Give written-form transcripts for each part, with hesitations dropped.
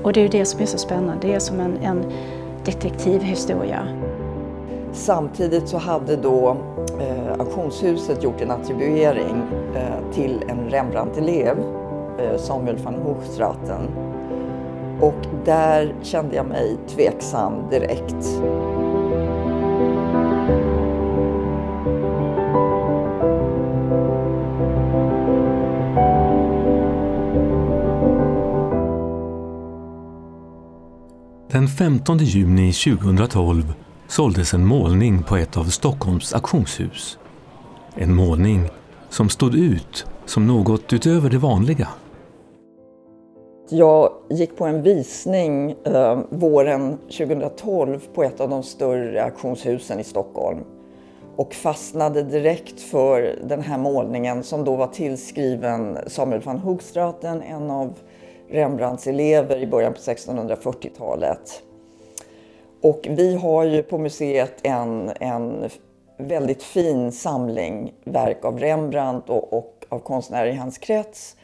Och det är ju det som är så spännande. Det är som en detektivhistoria. Samtidigt så hade då auktionshuset gjort en attribuering till en Rembrandt-elev, Samuel van Hoogstraten. Och där kände jag mig tveksam direkt. Den 15 juni 2012 såldes en målning på ett av Stockholms auktionshus. En målning som stod ut som något utöver det vanliga. Jag gick på en visning våren 2012 på ett av de större auktionshusen i Stockholm. Och fastnade direkt för den här målningen som då var tillskriven Samuel van Hoogstraten, en av Rembrandts elever i början på 1640-talet. Och vi har ju på museet en väldigt fin samling verk av Rembrandt och av konstnärer i hans krets.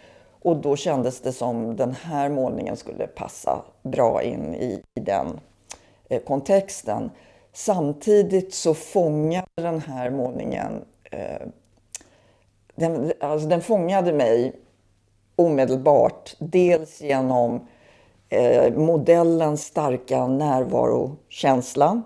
Och då kändes det som den här målningen skulle passa bra in i den kontexten. Samtidigt så fångade den här målningen, den fångade mig omedelbart. Dels genom modellens starka närvarokänsla.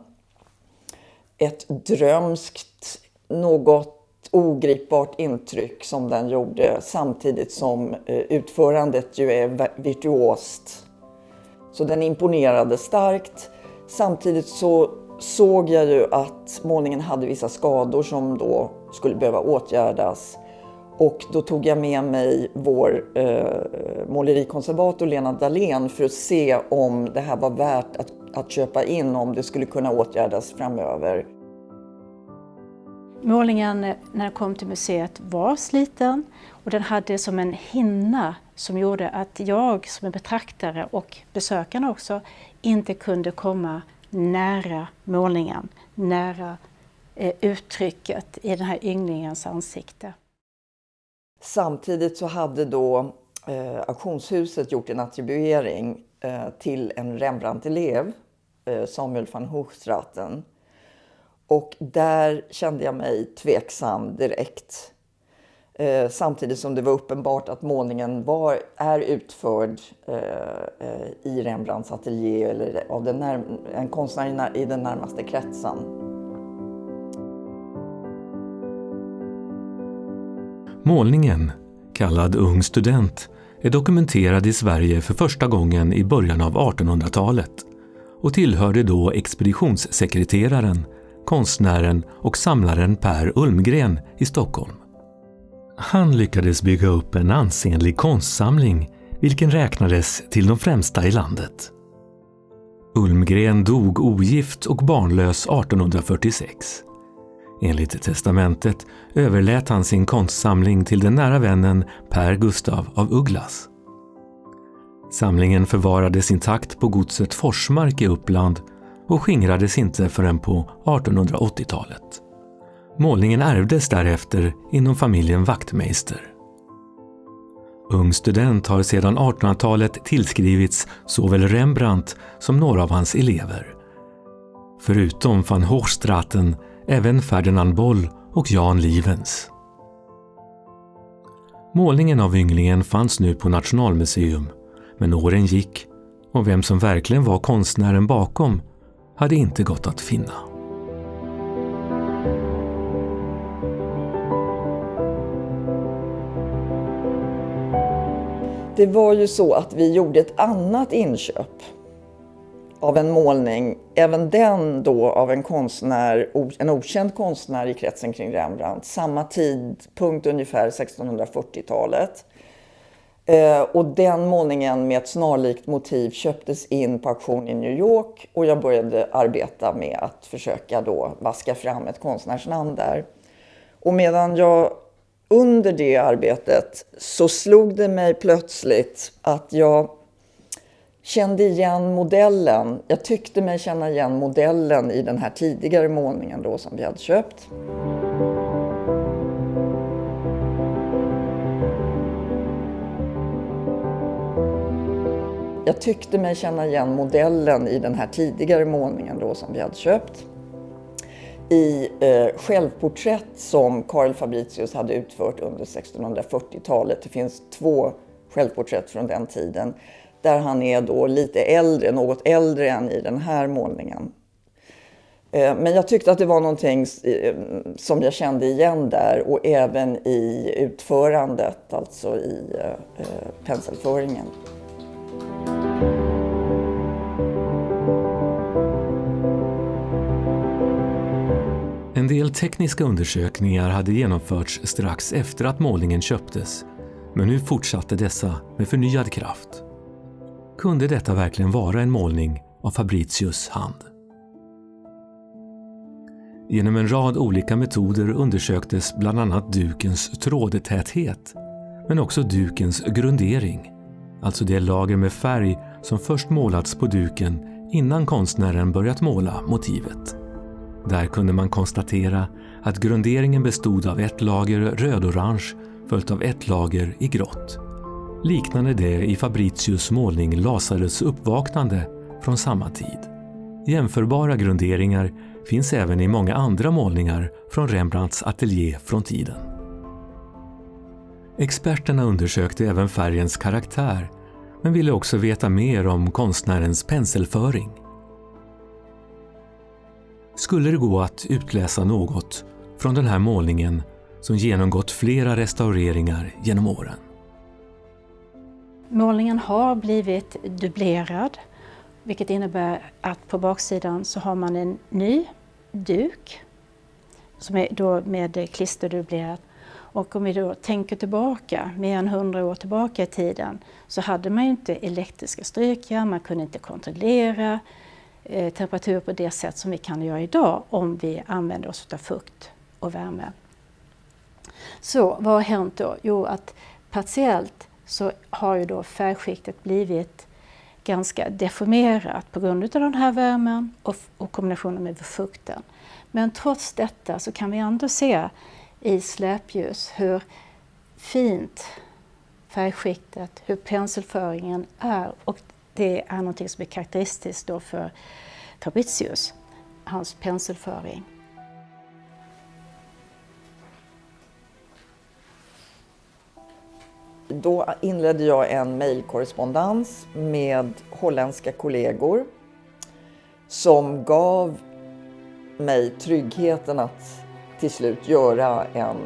Ett drömskt, något ogripbart intryck som den gjorde, samtidigt som utförandet ju är virtuost. Så den imponerade starkt. Samtidigt så såg jag ju att målningen hade vissa skador som då skulle behöva åtgärdas. Och då tog jag med mig vår målerikonservator Lena Dahlén för att se om det här var värt att köpa in, om det skulle kunna åtgärdas framöver. Målningen när den kom till museet var sliten och den hade som en hinna som gjorde att jag som en betraktare och besökarna också inte kunde komma nära målningen, nära uttrycket i den här ynglingens ansikte. Samtidigt så hade då auktionshuset gjort en attribuering till en Rembrandt-elev, Samuel van Hoogstraten. Och där kände jag mig tveksam direkt. Samtidigt som det var uppenbart att målningen är utförd i Rembrandts ateljé eller av en konstnär i den närmaste kretsen. Målningen, kallad Ung student, är dokumenterad i Sverige för första gången i början av 1800-talet och tillhörde då expeditionssekreteraren, konstnären och samlaren Per Ulmgren i Stockholm. Han lyckades bygga upp en ansenlig konstsamling, vilken räknades till de främsta i landet. Ulmgren dog ogift och barnlös 1846. Enligt testamentet överlät han sin konstsamling till den nära vännen Per Gustav av Ugglas. Samlingen förvarades intakt på godset Forsmark i Uppland och skingrades inte förrän på 1880-talet. Målningen ärvdes därefter inom familjen Wachtmeister. Ung student har sedan 1800-talet tillskrivits såväl Rembrandt som några av hans elever. Förutom van Hoogstraten även Ferdinand Boll och Jan Livens. Målningen av ynglingen fanns nu på Nationalmuseum, men åren gick och vem som verkligen var konstnären bakom hade inte gått att finna. Det var ju så att vi gjorde ett annat inköp av en målning, även den då av en konstnär, en okänd konstnär i kretsen kring Rembrandt, samma tidpunkt ungefär 1640-talet. Och den målningen med ett snarlikt motiv köptes in på auktion i New York och jag började arbeta med att försöka då vaska fram ett konstnärsnamn där. Och medan jag under det arbetet så slog det mig plötsligt att jag kände igen modellen. Jag tyckte mig känna igen modellen i den här tidigare målningen då som vi hade köpt. Jag tyckte mig känna igen modellen i den här tidigare målningen då som vi hade köpt. I självporträtt som Carl Fabritius hade utfört under 1640-talet. Det finns 2 självporträtt från den tiden där han är då lite äldre, något äldre än i den här målningen. Men jag tyckte att det var någonting som jag kände igen där och även i utförandet, alltså i penselföringen. En del tekniska undersökningar hade genomförts strax efter att målningen köptes, men nu fortsatte dessa med förnyad kraft. Kunde detta verkligen vara en målning av Fabritius hand? Genom en rad olika metoder undersöktes bland annat dukens trådtäthet, men också dukens grundering, alltså det lager med färg som först målats på duken innan konstnären börjat måla motivet. Där kunde man konstatera att grunderingen bestod av ett lager rödorange följt av ett lager i grått. Liknande det i Fabritius målning Lazarus uppvaknande från samma tid. Jämförbara grunderingar finns även i många andra målningar från Rembrandts ateljé från tiden. Experterna undersökte även färgens karaktär, men ville också veta mer om konstnärens penselföring. Skulle det gå att utläsa något från den här målningen som genomgått flera restaureringar genom åren? Målningen har blivit dubblerad, vilket innebär att på baksidan så har man en ny duk som är då med klisterdubblerat. Och om vi då tänker tillbaka, mer än 100 år tillbaka i tiden, så hade man ju inte elektriska strykjärn, man kunde inte kontrollera temperatur på det sätt som vi kan göra idag om vi använder oss av fukt och värme. Så vad har hänt då? Jo, att partiellt så har ju då färgskiktet blivit ganska deformerat på grund av den här värmen och kombinationen med fukten. Men trots detta så kan vi ändå se i släpljus hur fint färgskiktet, hur penselföringen är, och det är något som är karaktäristiskt då för Fabritius, hans penselföring. Då inledde jag en mejlkorrespondens med holländska kollegor som gav mig tryggheten att till slut göra en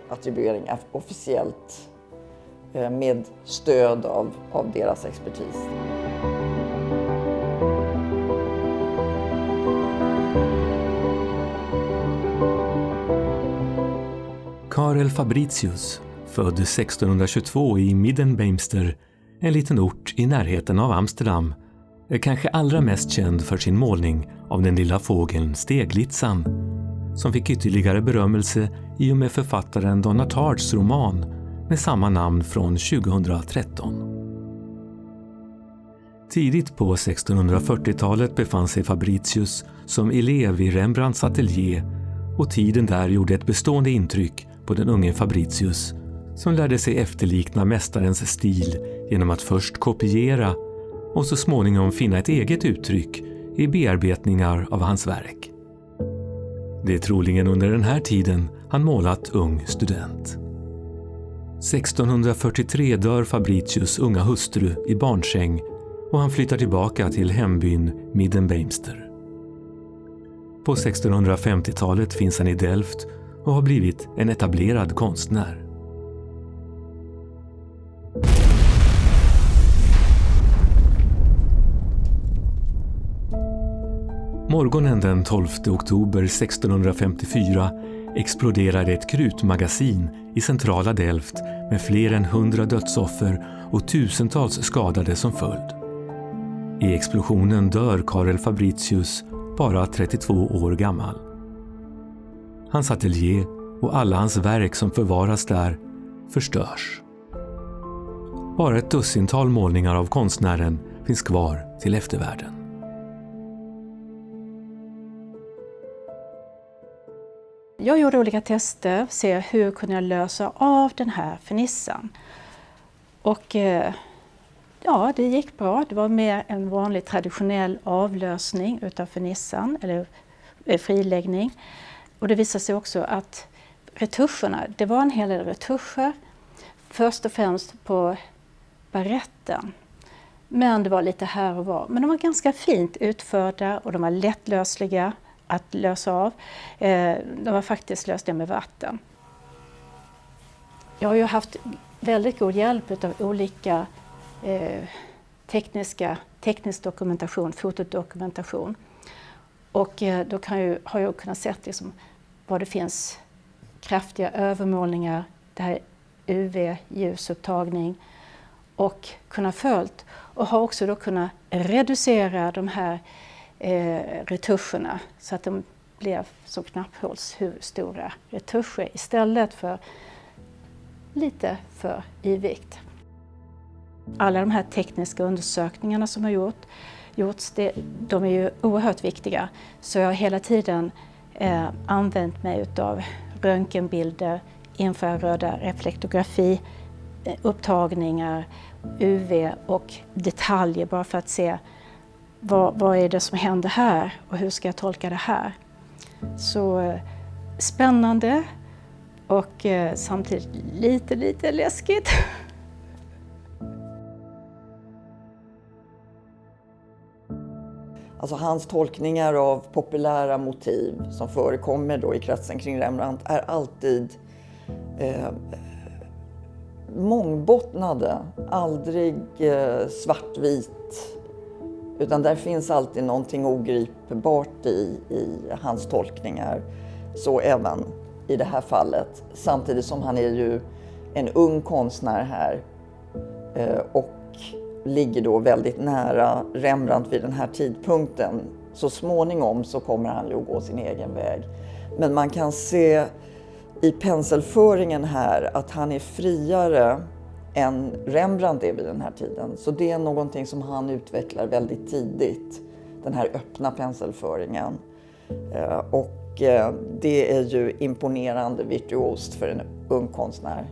attribuering officiellt med stöd av deras expertis. Karel Fabritius, född 1622 i Middenbeemster, en liten ort i närheten av Amsterdam, är kanske allra mest känd för sin målning av den lilla fågeln Steglitzan, som fick ytterligare berömmelse i och med författaren Donna Tartts roman med samma namn från 2013. Tidigt på 1640-talet befann sig Fabritius som elev i Rembrandts ateljé, och tiden där gjorde ett bestående intryck på den unge Fabritius, som lärde sig efterlikna mästarens stil genom att först kopiera och så småningom finna ett eget uttryck i bearbetningar av hans verk. Det är troligen under den här tiden han målat Ung student. 1643 dör Fabritius unga hustru i barnsäng och han flyttar tillbaka till hembyn Middenbeemster. På 1650-talet finns han i Delft och har blivit en etablerad konstnär. Morgonen den 12 oktober 1654 exploderade ett krutmagasin i centrala Delft med fler än 100 dödsoffer och tusentals skadade som följd. I explosionen dör Karel Fabritius, bara 32 år gammal. Hans ateljé och alla hans verk som förvaras där förstörs. Bara ett dussintal målningar av konstnären finns kvar till eftervärlden. Jag gjorde olika tester, se hur kunde jag lösa av den här fernissen. Och Ja, det gick bra. Det var mer en vanlig traditionell avlösning utav fernissan, eller friläggning. Och det visade sig också att retuscherna, det var en hel del retuscher, först och främst på baretten. Men det var lite här och var. Men de var ganska fint utförda och de var lättlösliga att lösa av. De var faktiskt lösliga med vatten. Jag har ju haft väldigt god hjälp av olika teknisk dokumentation, fotodokumentation. Och då har jag kunnat se liksom var det finns kraftiga övermålningar, det här UV-ljusupptagning, och kunnat följt. Och har också då kunnat reducera de här retuscherna så att de blev som knappålshuvstora retuscher istället för lite för yvigt. Alla de här tekniska undersökningarna som har gjorts, de är ju oerhört viktiga. Så jag har hela tiden använt mig av röntgenbilder, infraröda reflektografi, upptagningar, UV och detaljer bara för att se vad är det som händer här och hur ska jag tolka det här. Så spännande och samtidigt lite läskigt. Alltså hans tolkningar av populära motiv som förekommer då i kretsen kring Rembrandt är alltid mångbottnade, aldrig svartvit. Utan där finns alltid någonting ogripbart i hans tolkningar. Så även i det här fallet. Samtidigt som han är ju en ung konstnär här och ligger då väldigt nära Rembrandt vid den här tidpunkten. Så småningom så kommer han ju att gå sin egen väg. Men man kan se i penselföringen här att han är friare än Rembrandt är vid den här tiden. Så det är någonting som han utvecklar väldigt tidigt, den här öppna penselföringen. Och det är ju imponerande virtuost för en ung konstnär.